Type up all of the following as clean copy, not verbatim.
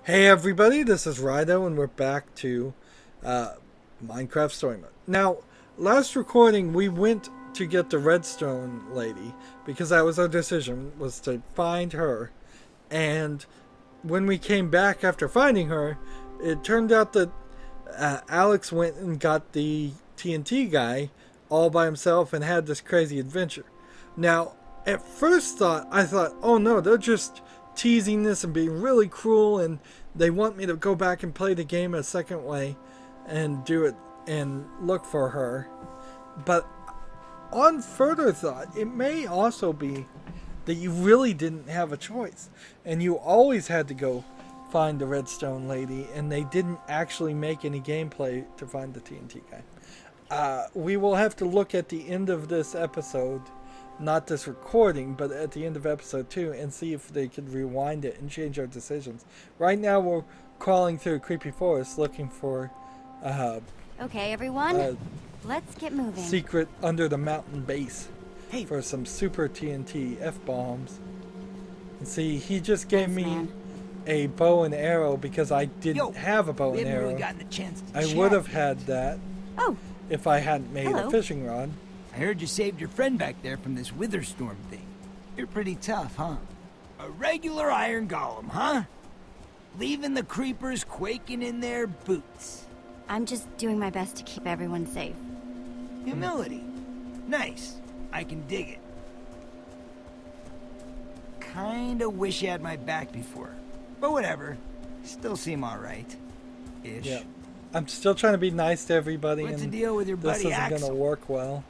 Hey everybody, this is Rydo and we're back to Minecraft Story Mode. Now, last recording we went to get the Redstone lady because that was our decision, was to find her. And when we came back after finding her, it turned out that Alex went and got the TNT guy all by himself and had this crazy adventure. Now, at first I thought, oh no, they're just teasing this and being really cruel, and they want me to go back and play the game a second way and do it and look for her. But on further thought, it may also be that you really didn't have a choice and you always had to go find the Redstone lady, and they didn't actually make any gameplay to find the TNT guy. We will have to look at the end of this episode, not this recording, but at the end of episode 2, and see if they could rewind it and change our decisions. Right now we're crawling through a creepy forest looking for okay, everyone, let's get moving. Secret under the mountain base for some super TNT F-bombs. And see, he just gave me a bow and arrow because I didn't have a bow and arrow. Really gotten the chance to I chat. would have had that if I hadn't made a fishing rod. I heard you saved your friend back there from this wither storm thing. You're pretty tough, huh? A regular iron golem, huh? Leaving the creepers quaking in their boots. I'm just doing my best to keep everyone safe. Humility. Nice. I can dig it. Kinda wish you had my back before. But whatever. Still seem alright. Ish. Yeah. I'm still trying to be nice to everybody, What's the and deal with your this buddy isn't Axel? going to work well.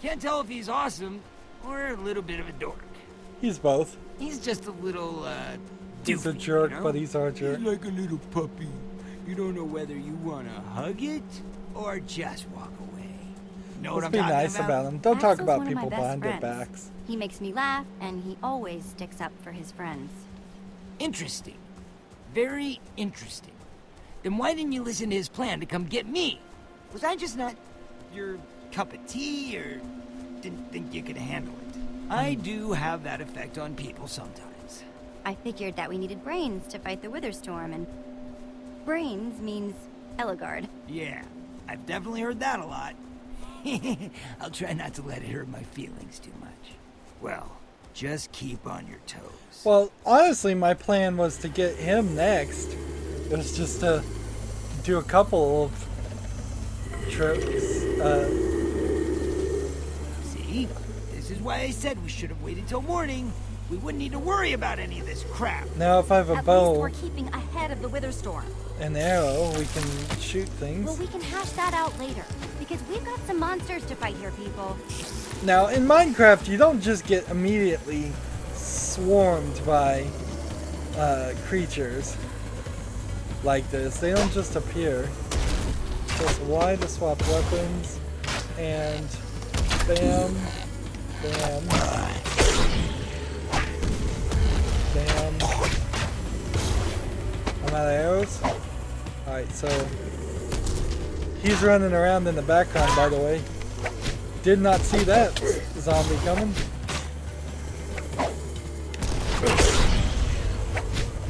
Can't tell if he's awesome or a little bit of a dork. He's both. He's just a little, He's a doofy, jerk, you know? but he's our jerk. He's like a little puppy. You don't know whether you want to hug it or just walk away. Know what Let's I'm be talking nice about him. Don't talk Axel's about one of my people best behind their friends. backs. He makes me laugh, and he always sticks up for his friends. Interesting. Very interesting. Then why didn't you listen to his plan to come get me? Was I just not your cup of tea, or didn't think you could handle it? I do have that effect on people sometimes. I figured that we needed brains to fight the wither storm, and brains means Eligard. Yeah, I've definitely heard that a lot. I'll try not to let it hurt my feelings too much. Well, just keep on your toes. Well, honestly, my plan was to get him next. It was just to do a couple of trips. See? This is why I said we should have waited till morning. We wouldn't need to worry about any of this crap. Now, if I have a At least bow we're keeping ahead of the wither storm. and arrow, we can shoot things. Well, we can hash that out later, because we've got some monsters to fight here, people. Now, in Minecraft, you don't just get immediately swarmed by creatures like this. They don't just appear. Just Y to swap weapons, and bam, bam, bam. I'm out of arrows. Alright, so he's running around in the background, by the way. Did not see that zombie coming.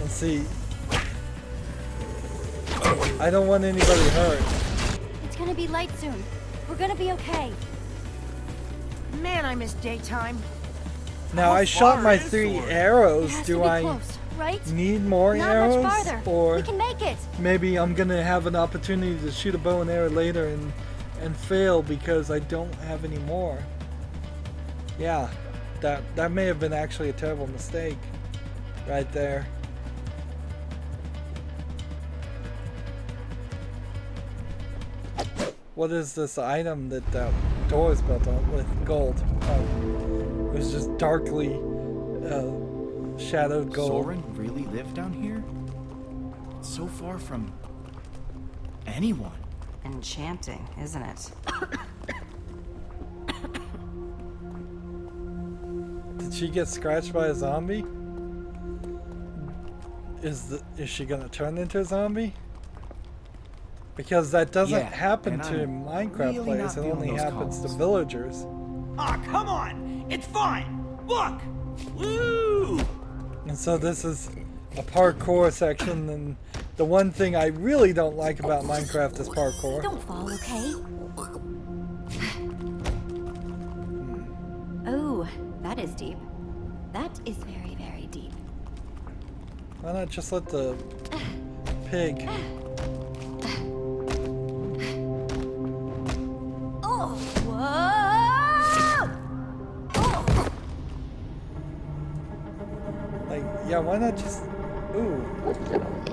Let's see. I don't want anybody hurt. It's gonna be light soon. We're gonna be okay. Man, I miss daytime. Now, I shot my 3 It arrows. has to Do be I close, right? need more Not arrows? much farther. Or We can make it. maybe I'm gonna have an opportunity to shoot a bow and arrow later and fail because I don't have any more. Yeah, that may have been actually a terrible mistake right there. What is this item that door is built on with gold? Oh, it was just darkly shadowed gold. Soren really lived down here? It's so far from anyone. Enchanting, isn't it? Did she get scratched by a zombie? Is she gonna turn into a zombie? Because that doesn't Yeah, happen and to I'm Minecraft really players. not It only feeling those happens to calls. villagers. Ah, come on! It's fine! Look! Woo! And so this is a parkour section, and the one thing I really don't like about Minecraft is parkour. Don't fall, okay? Oh, that is deep. That is very, very deep. Why not just let the pig... Oh, whoa! Oh. Like, yeah, why not just... Ooh,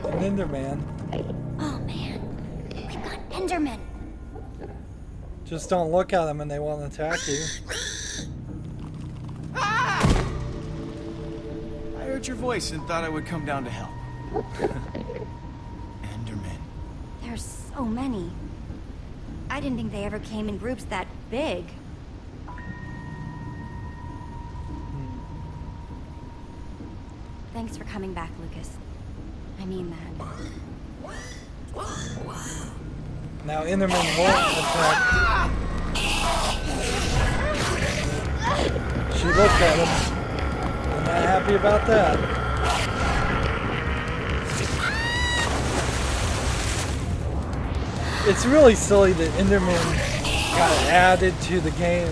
an Enderman. Oh man, we've got Endermen. Just don't look at them and they won't attack you. I heard your voice and thought I would come down to help. Enderman. There's so many. I didn't think they ever came in groups that big. Thanks for coming back, Lucas. I mean that. Now Enderman won't attack. She looked at him. I'm not happy about that. It's really silly that Enderman got added to the game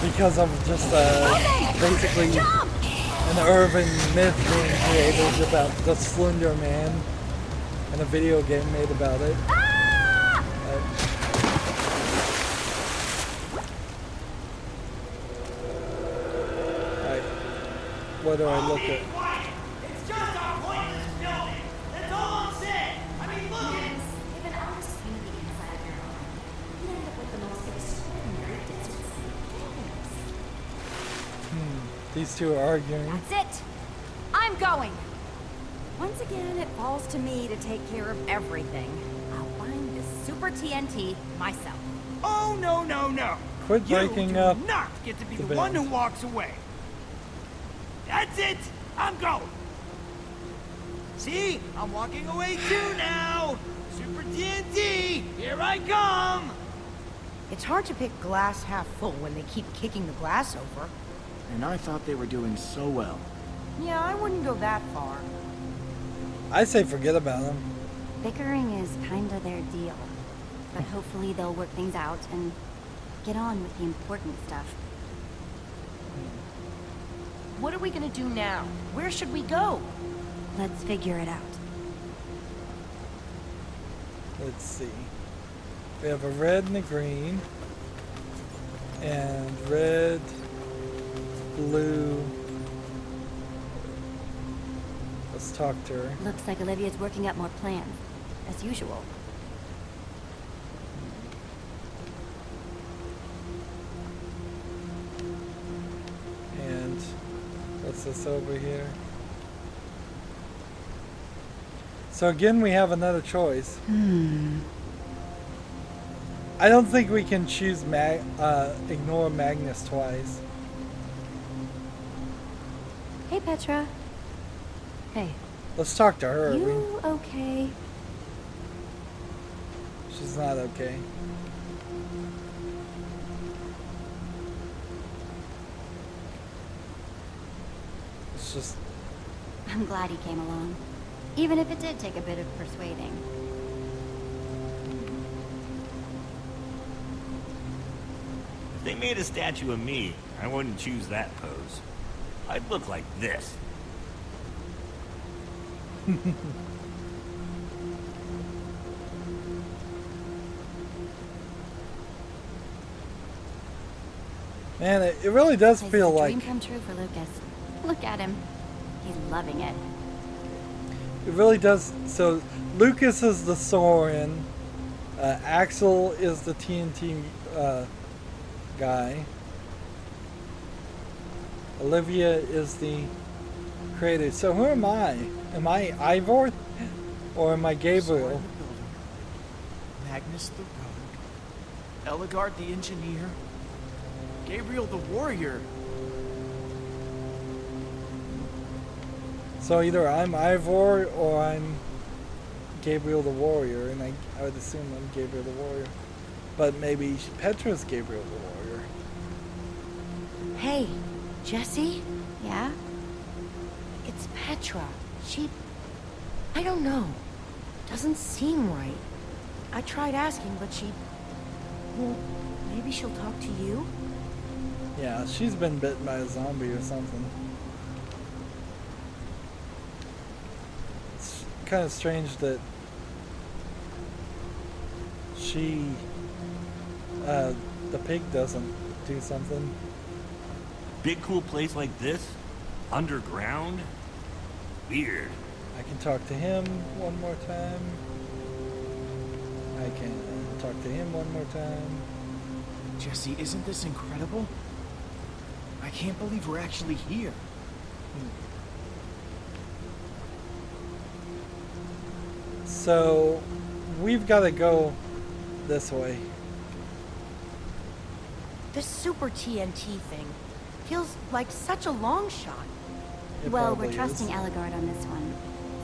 because of just basically an urban myth being created about the Slender Man and a video game made about it. What do I look at? It's just our pointless building. That's all I'm saying. I mean, look at it. If an artist community inside of your home, you'd end up with the most extraordinary desert scene. These two are arguing. That's it. I'm going. Once again, it falls to me to take care of everything. I'll find this super TNT myself. Oh, no, no, no. Quit breaking you do up not get to be the the one who band. walks away. That's it. I'm going. See? I'm walking away too now. Super TNT. Here I come. It's hard to pick glass half full when they keep kicking the glass over. And I thought they were doing so well. Yeah, I wouldn't go that far. I say forget about them. Bickering is kinda their deal. But hopefully they'll work things out and get on with the important stuff. What are we gonna do now? Where should we go? Let's figure it out. Let's see. We have a red and a green. And red, blue. Let's talk to her. Looks like Olivia's working up more plans, as usual. And what's this over here? So again, we have another choice. I don't think we can choose ignore Magnus twice. Hey, Petra. Hey, Let's talk to her. you okay? She's not okay. It's just... I'm glad he came along. Even if it did take a bit of persuading. If they made a statue of me, I wouldn't choose that pose. I'd look like this. Man, it really does Place feel is a like... dream come true for Lucas. Look at him. He's loving it. It really does. So, Lucas is the Soren. Axel is the TNT guy. Olivia is the creator. So who am I? Am I Ivor? Or am I Gabriel? Soren the builder, Magnus the rogue, Ellegard the engineer, Gabriel the warrior. So either I'm Ivor or I'm Gabriel the Warrior, and I would assume I'm Gabriel the Warrior. But maybe Petra's Gabriel the Warrior. Hey, Jesse? Yeah? It's Petra. I don't know. Doesn't seem right. I tried asking, but well, maybe she'll talk to you? Yeah, she's been bitten by a zombie or something. It's kind of strange that the pig doesn't do something. Big cool place like this? Underground? Weird. I can talk to him one more time. I can talk to him one more time. Jesse, isn't this incredible? I can't believe we're actually here. So, we've got to go this way. This super TNT thing feels like such a long shot. It Well, probably we're trusting is. Ellegard on this one.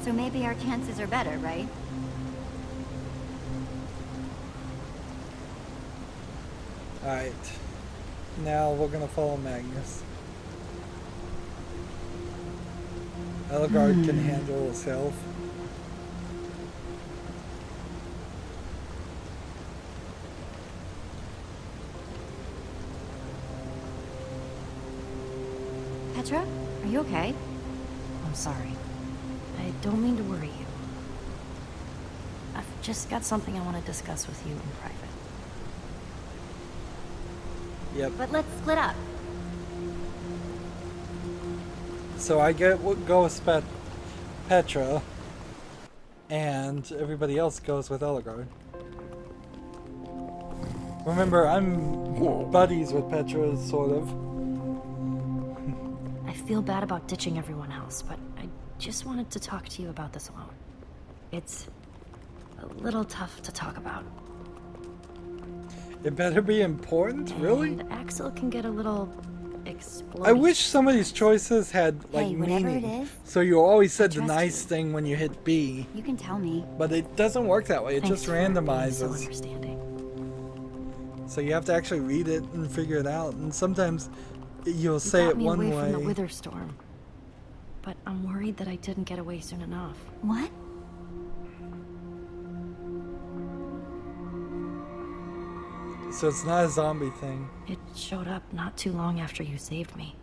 So maybe our chances are better, right? Alright. Now we're going to follow Magnus. Ellegard can handle himself. Petra, are you okay? I'm sorry. I don't mean to worry you. I've just got something I want to discuss with you in private. Yep. But let's split up. So I go with Petra, and everybody else goes with Ellegard. Remember, I'm buddies with Petra, sort of. I feel bad about ditching everyone else, but I just wanted to talk to you about this alone. It's a little tough to talk about. It better be important, really? And Axel can get a little exploded. I wish some of these choices had, like, Hey, whatever meaning. it is, So you always said I the trust nice you. thing when you hit B, You can tell me. but it doesn't work that way. It Thanks just for being so randomizes. understanding. So you have to actually read it and figure it out. And sometimes you'll say You it got me one away way. from the Wither Storm, but I'm worried that I didn't get away soon enough. What? So it's not a zombie thing. It showed up not too long after you saved me.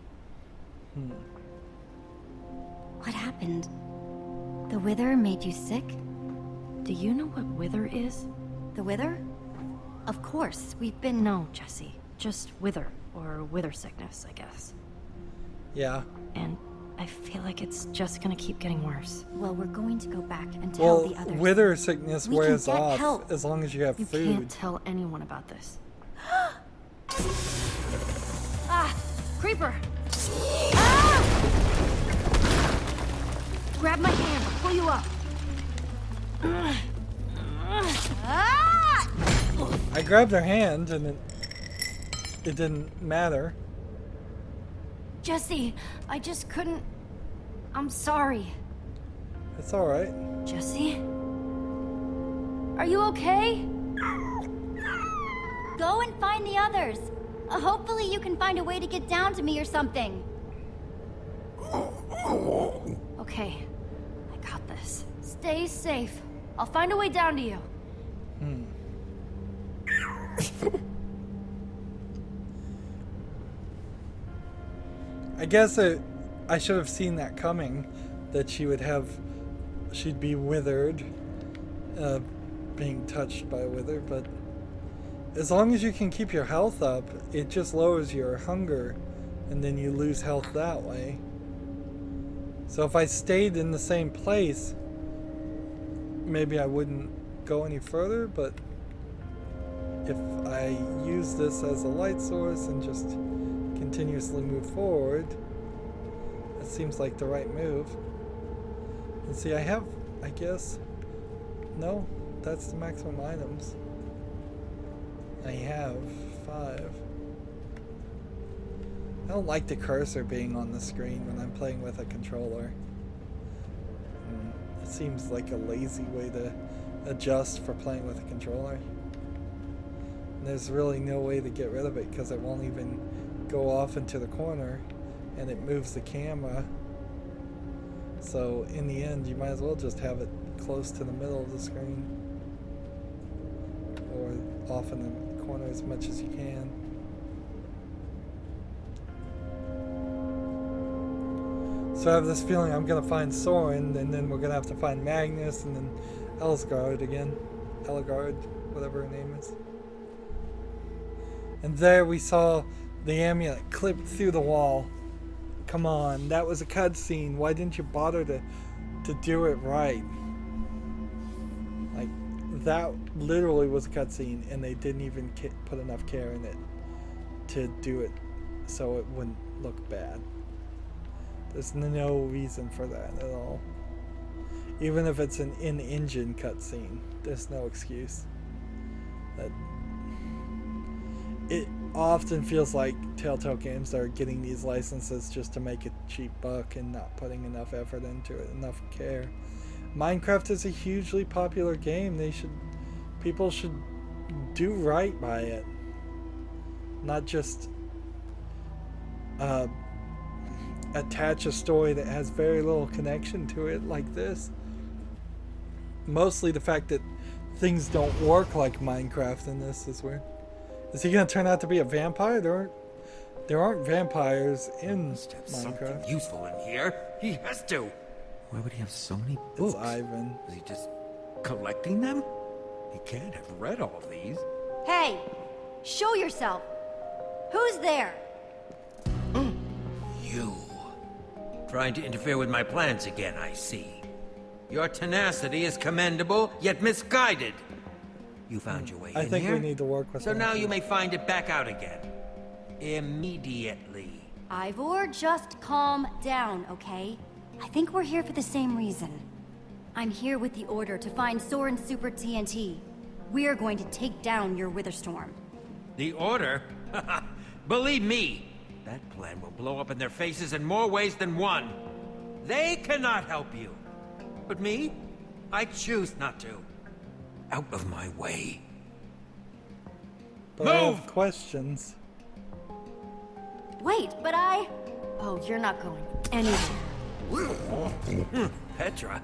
What happened? The Wither made you sick? Do you know what Wither is? The Wither? Of course, we've been... No, Jesse. Just Wither, or Wither sickness, I guess. Yeah. And I feel like it's just gonna keep getting worse. Well, we're going to go back and tell Well, the others. wither sickness We can wears get off help. as long as you have You food. can't tell anyone about this. Ah! Creeper! Ah! Grab my hand, I'll pull you up. Ah! I grabbed her hand and it didn't matter. Jesse, I just couldn't... I'm sorry. It's alright. Jesse? Are you okay? Go and find the others. Hopefully you can find a way to get down to me or something. Okay, I got this. Stay safe. I'll find a way down to you. I guess I should have seen that coming, that she'd be withered, being touched by a wither, but as long as you can keep your health up, it just lowers your hunger, and then you lose health that way. So if I stayed in the same place, maybe I wouldn't go any further, but if I use this as a light source and just continuously move forward, that seems like the right move. And see, I guess, no, that's the maximum items. I have 5. I don't like the cursor being on the screen when I'm playing with a controller. It seems like a lazy way to adjust for playing with a controller. And there's really no way to get rid of it because it won't even go off into the corner and it moves the camera. So in the end, you might as well just have it close to the middle of the screen, or off in the corner as much as you can. So I have this feeling I'm gonna find Soren, and then we're gonna have to find Magnus, and then Elsgard again. Ellegard, whatever her name is. And there we saw the amulet clip through the wall. Come on, that was a cutscene. Why didn't you bother to do it right? Like, that literally was a cutscene, and they didn't even put enough care in it to do it so it wouldn't look bad. There's no reason for that at all. Even if it's an in-engine cutscene, there's no excuse. It often feels like Telltale Games are getting these licenses just to make a cheap buck and not putting enough effort into it, enough care. Minecraft is a hugely popular game. People should do right by it, not just attach a story that has very little connection to it like this. Mostly the fact that things don't work like Minecraft in this is weird. Is he gonna turn out to be a vampire? There aren't vampires in Minecraft. Something useful in here. He has to. Why would he have so many books? It's Ivan. Is he just collecting them? He can't have read all these. Hey, show yourself. Who's there? You. Trying to interfere with my plans again, I see. Your tenacity is commendable, yet misguided. You found your way in here. I think we need to work with So him. now you may find it back out again. Immediately. Ivor, just calm down, okay? I think we're here for the same reason. I'm here with the order to find Soren's Super TNT. We're going to take down your Witherstorm. The order? Believe me, that plan will blow up in their faces in more ways than one. They cannot help you. But me? I choose not to. Out of my way. But I have questions. Wait, but Oh, you're not going anywhere. Petra,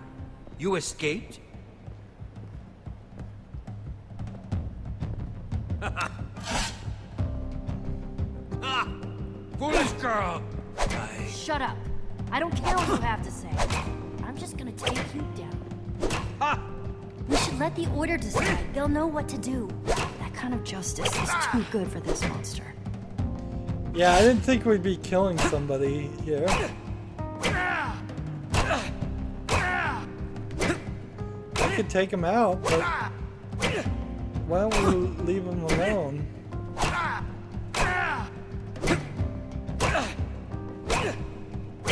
you escaped? Foolish girl! Shut up. I don't care what you have to say. I'm just gonna take you down. We should let the Order decide. They'll know what to do. That kind of justice is too good for this monster. Yeah, I didn't think we'd be killing somebody here. I could take him out, but why don't we leave him alone?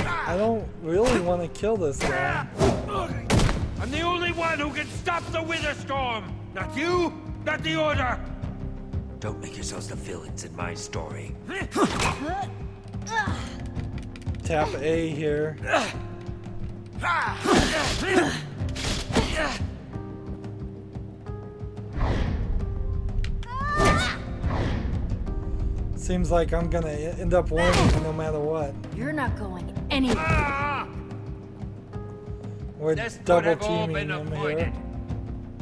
I don't really want to kill this guy. I'm the only one who can stop the Witherstorm! Not you, not the Order! Don't make yourselves the villains in my story. Tap A here. Seems like I'm gonna end up winning no matter what. You're not going anywhere. We're This could double have all teaming been him avoided. here.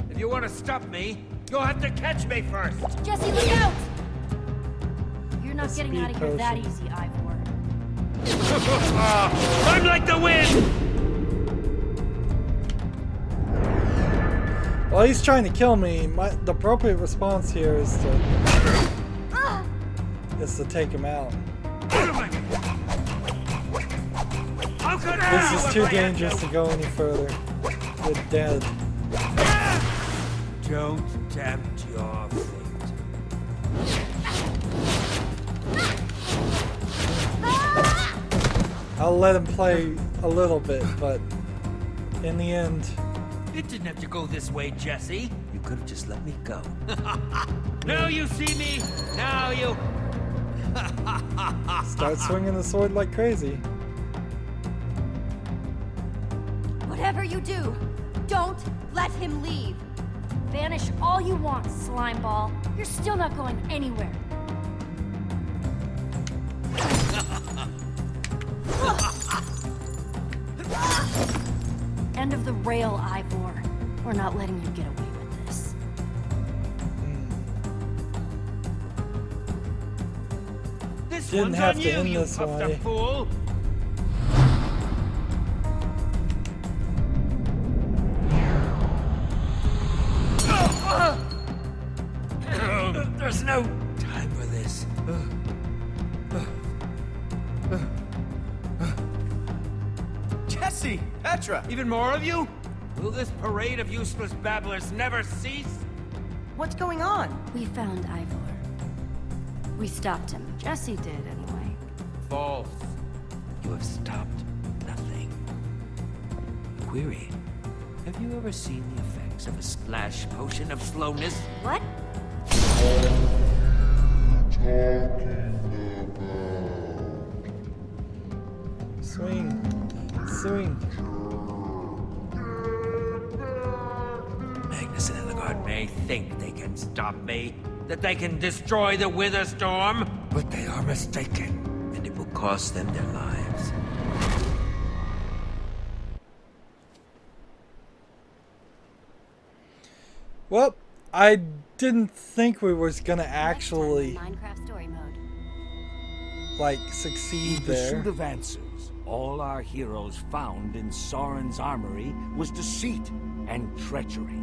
If you want to stop me, you'll have to catch me first. Jesse, look out! You're not A getting speed out of here that potion. easy, Ivor. I'm like the wind! Well, he's trying to kill me. The appropriate response here is to take him out. This is too dangerous to go any further. You're dead. Don't tempt your fate. I'll let him play a little bit, but in the end... It didn't have to go this way, Jesse. You could have just let me go. Now you see me. Now you... Start swinging the sword like crazy. Whatever you do, don't let him leave. Vanish all you want, slime ball. You're still not going anywhere. End of the rail, Ivor. We're not letting you get away with this. This Didn't one's have on to you, end you this puffed way. up fool! There's no time for this. Jesse! Petra! Even more of you? Will this parade of useless babblers never cease? What's going on? We found Ivor. We stopped him. Jesse did, anyway. False. You have stopped nothing. Query. Have you ever seen the effects of a splash potion of slowness? What? Swing. Swing. Magnus and Ellegaard may think they can stop me, that they can destroy the Wither Storm, but they are mistaken, and it will cost them their lives. Well, I didn't think we was gonna actually Minecraft story mode. like succeed In there. pursuit of answers, all our heroes found in Soren's armory was deceit and treachery.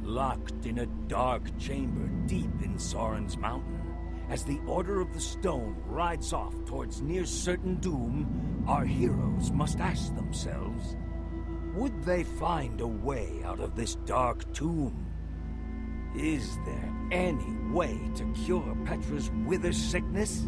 Locked in a dark chamber deep in Soren's mountain, as the Order of the Stone rides off towards near-certain doom, our heroes must ask themselves, would they find a way out of this dark tomb? Is there any way to cure Petra's wither sickness?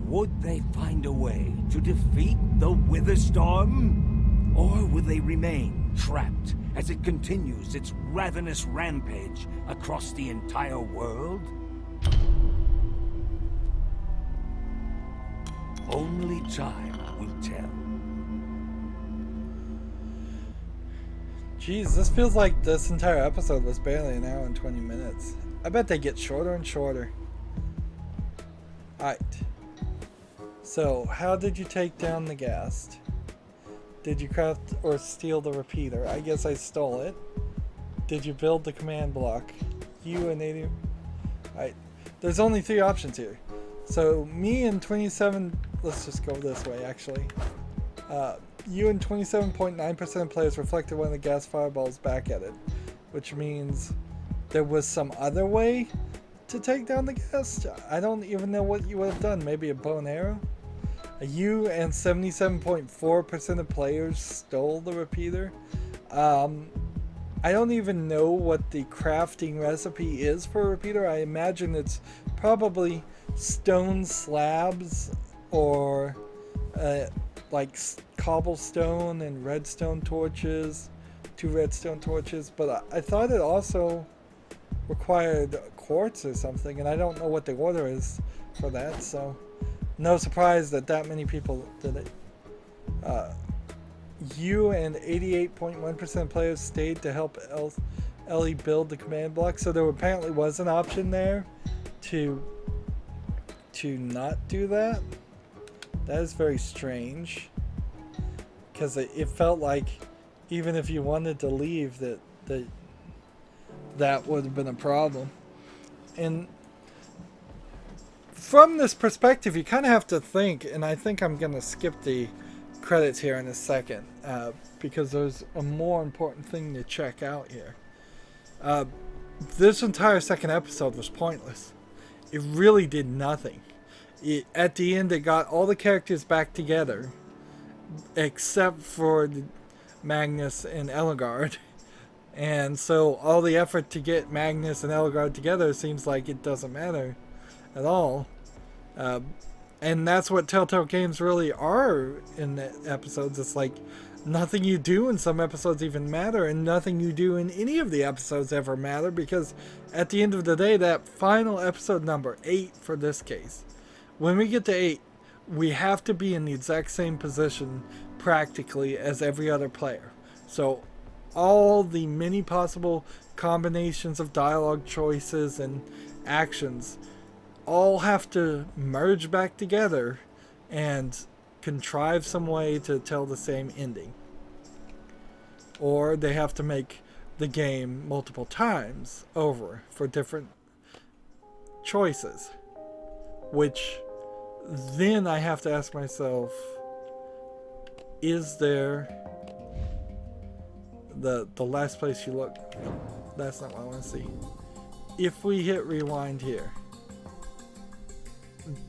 Would they find a way to defeat the Wither Storm? Or will they remain trapped as it continues its ravenous rampage across the entire world? Only time will tell. Jeez, this feels like this entire episode was barely an hour and 20 minutes. I bet they get shorter and shorter. Alright. So, how did you take down the ghast? Did you craft or steal the repeater? I guess I stole it. Did you build the command block? You and 80... Alright. There's only 3 options here. So, me and 27... Let's just go this way, actually. You and 27.9% of players reflected one of the gas fireballs back at it, which means there was some other way to take down the gas. I don't even know what you would have done. Maybe a bow and arrow? You and 77.4% of players stole the repeater. I don't even know what the crafting recipe is for a repeater. I imagine it's probably stone slabs or like cobblestone and redstone torches, 2 redstone torches, but I thought it also required quartz or something, and I don't know what the order is for that, so no surprise that many people did it. You and 88.1% of players stayed to help Ellie build the command block, so there apparently was an option there to not do that. That is very strange, because it felt like even if you wanted to leave, that would have been a problem. And from this perspective, you kind of have to think, and I think I'm going to skip the credits here in a second, because there's a more important thing to check out here. This entire second episode was pointless. It really did nothing. At the end, it got all the characters back together, except for Magnus and Ellegaard. And so all the effort to get Magnus and Ellegaard together seems like it doesn't matter at all. And that's what Telltale Games really are in the episodes. It's like nothing you do in some episodes even matter, and nothing you do in any of the episodes ever matter, because at the end of the day, that final episode number 8 for this case, when we get to 8, we have to be in the exact same position practically as every other player. So all the many possible combinations of dialogue choices and actions all have to merge back together and contrive some way to tell the same ending. or they have to make the game multiple times over for different choices, which then I have to ask myself, is there the last place you look? No, that's not what I want to see. If we hit rewind here,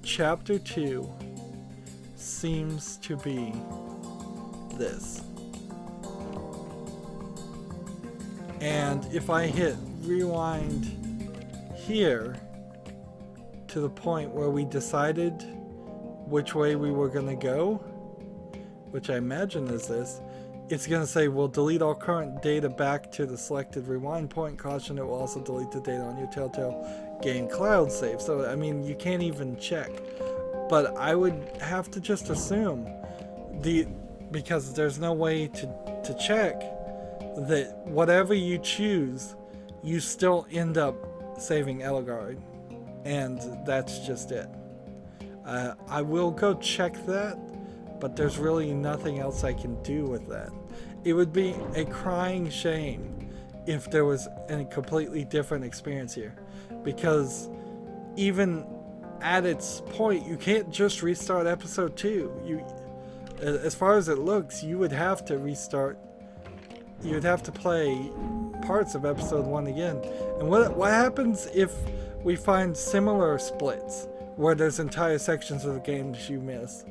chapter 2 seems to be this. And if I hit rewind here to the point where we decided which way we were going to go, which I imagine is this, it's going to say we'll delete all current data back to the selected rewind point. Caution, it will also delete the data on your Telltale game cloud save. So, I mean, you can't even check. But I would have to just assume, because there's no way to check, that whatever you choose, you still end up saving Ellegaard, and that's just it. I will go check that, but there's really nothing else I can do with that. It would be a crying shame if there was a completely different experience here, because even at its point, you can't just restart episode 2. As far as it looks, you would have to restart. You would have to play parts of episode 1 again. And what happens if we find similar splits where there's entire sections of the games you miss?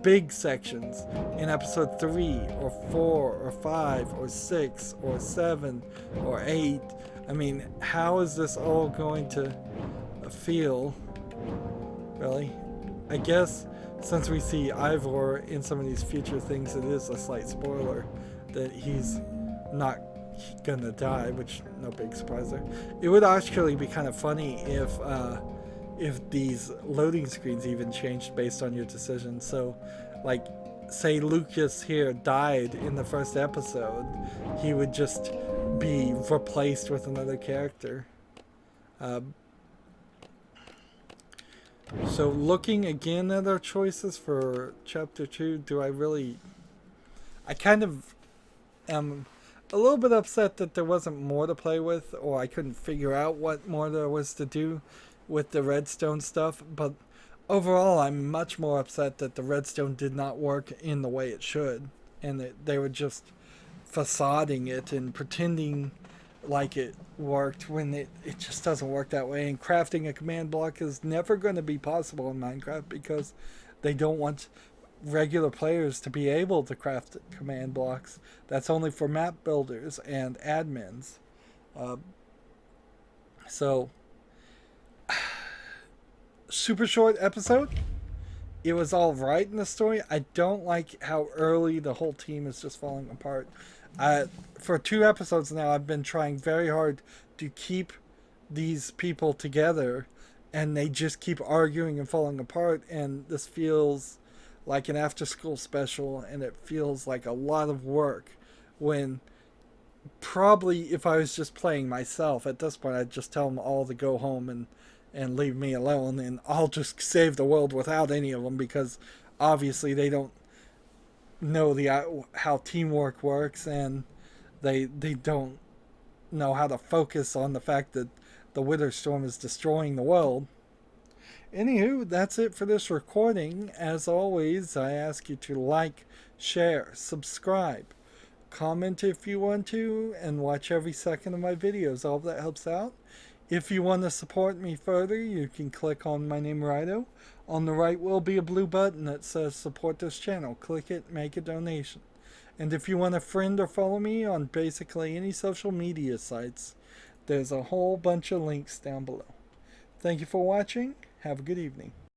Big sections in episode 3 or 4 or 5 or 6 or 7 or 8. I mean, how is this all going to feel? Really? I guess since we see Ivor in some of these future things, it is a slight spoiler that he's not gonna die, which no big surprise there. It would actually be kind of funny if these loading screens even changed based on your decision. So, like, say Lucas here died in the first episode, he would just be replaced with another character. So looking again at our choices for chapter 2, I kind of am a little bit upset that there wasn't more to play with, or I couldn't figure out what more there was to do with the redstone stuff. But overall, I'm much more upset that the redstone did not work in the way it should, and that they were just facading it and pretending like it worked when it just doesn't work that way. And crafting a command block is never going to be possible in Minecraft because they don't want regular players to be able to craft command blocks. That's only for map builders and admins. So super short episode. It was all right in the story. I don't like how early the whole team is just falling apart. For 2 episodes now, I've been trying very hard to keep these people together, and they just keep arguing and falling apart. And this feels like an after-school special, and it feels like a lot of work, when probably if I was just playing myself at this point, I'd just tell them all to go home and leave me alone, and I'll just save the world without any of them, because obviously they don't know how teamwork works, and they don't know how to focus on the fact that the Wither Storm is destroying the world. Anywho, that's it for this recording. As always, I ask you to like, share, subscribe, comment if you want to, and watch every second of my videos. All of that helps out. If you want to support me further, you can click on my name, Rydo. On the right will be a blue button that says support this channel. Click it, make a donation. And if you want to friend or follow me on basically any social media sites, there's a whole bunch of links down below. Thank you for watching. Have a good evening.